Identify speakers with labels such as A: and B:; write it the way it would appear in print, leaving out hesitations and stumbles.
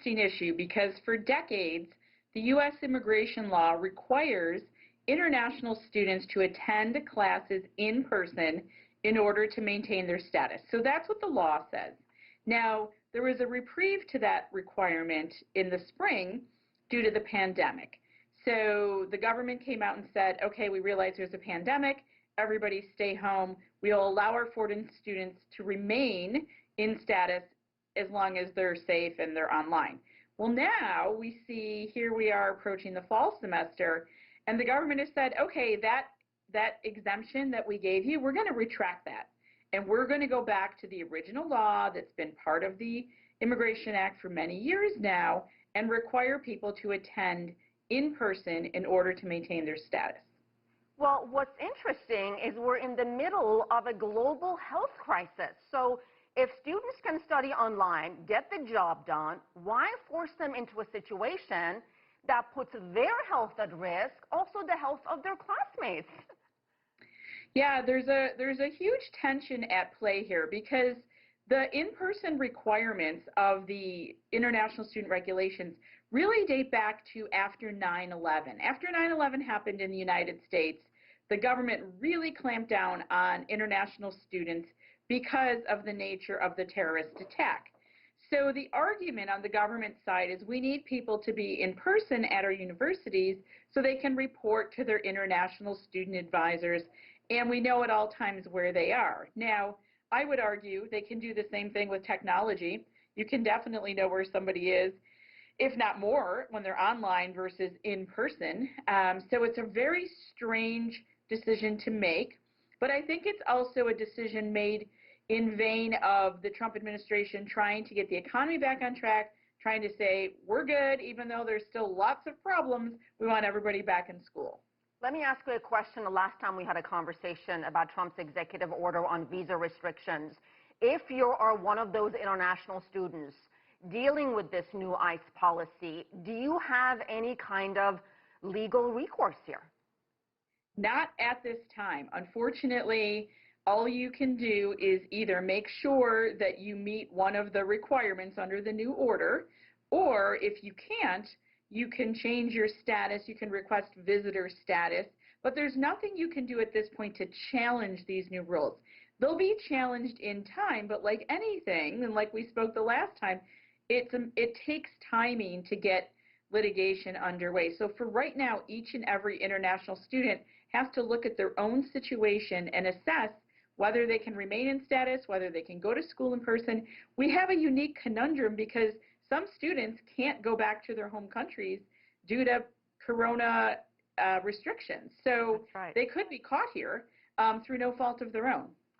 A: interesting issue because for decades, the U.S. immigration law requires international students to attend classes in person in order to maintain their status. So that's what the law says. Now, there was a reprieve to that requirement in the spring due to the pandemic. So the government came out and said, okay, we realize there's a pandemic, everybody stay home. We'll allow our foreign students to remain in status as long as they're safe and they're online. Well, now we see here we are approaching the fall semester, and the government has said, okay, that exemption that we gave you, we're going to retract that. And we're going to go back to the original law that's been part of the Immigration Act for many years now and require people to attend in person in order to maintain their status.
B: Well, what's interesting is we're in the middle of a global health crisis. So if students can study online, get the job done, why force them into a situation that puts their health at risk, also the health of their classmates?
A: Yeah, there's a huge tension at play here because the in-person requirements of the international student regulations really date back to after 9/11. After 9/11 happened in the United States, the government really clamped down on international students because of the nature of the terrorist attack. So the argument on the government side is we need people to be in person at our universities so they can report to their international student advisors, and we know at all times where they are. Now, I would argue they can do the same thing with technology. You can definitely know where somebody is, if not more, when they're online versus in person. So it's a very strange decision to make, but I think it's also a decision made in vain of the Trump administration trying to get the economy back on track, trying to say, we're good, even though there's still lots of problems, we want everybody back in school.
B: Let me ask you a question. The last time we had a conversation about Trump's executive order on visa restrictions, if you are one of those international students dealing with this new ICE policy, do you have any kind of legal recourse here?
A: Not at this time. Unfortunately, all you can do is either make sure that you meet one of the requirements under the new order, or if you can't, you can change your status, you can request visitor status, but there's nothing you can do at this point to challenge these new rules. They'll be challenged in time, but like anything, and like we spoke the last time, it takes timing to get litigation underway. So for right now, each and every international student has to look at their own situation and assess whether they can remain in status, whether they can go to school in person. We have a unique conundrum because some students can't go back to their home countries due to corona restrictions. So
B: That's right.
A: They could be caught here through no fault of their own.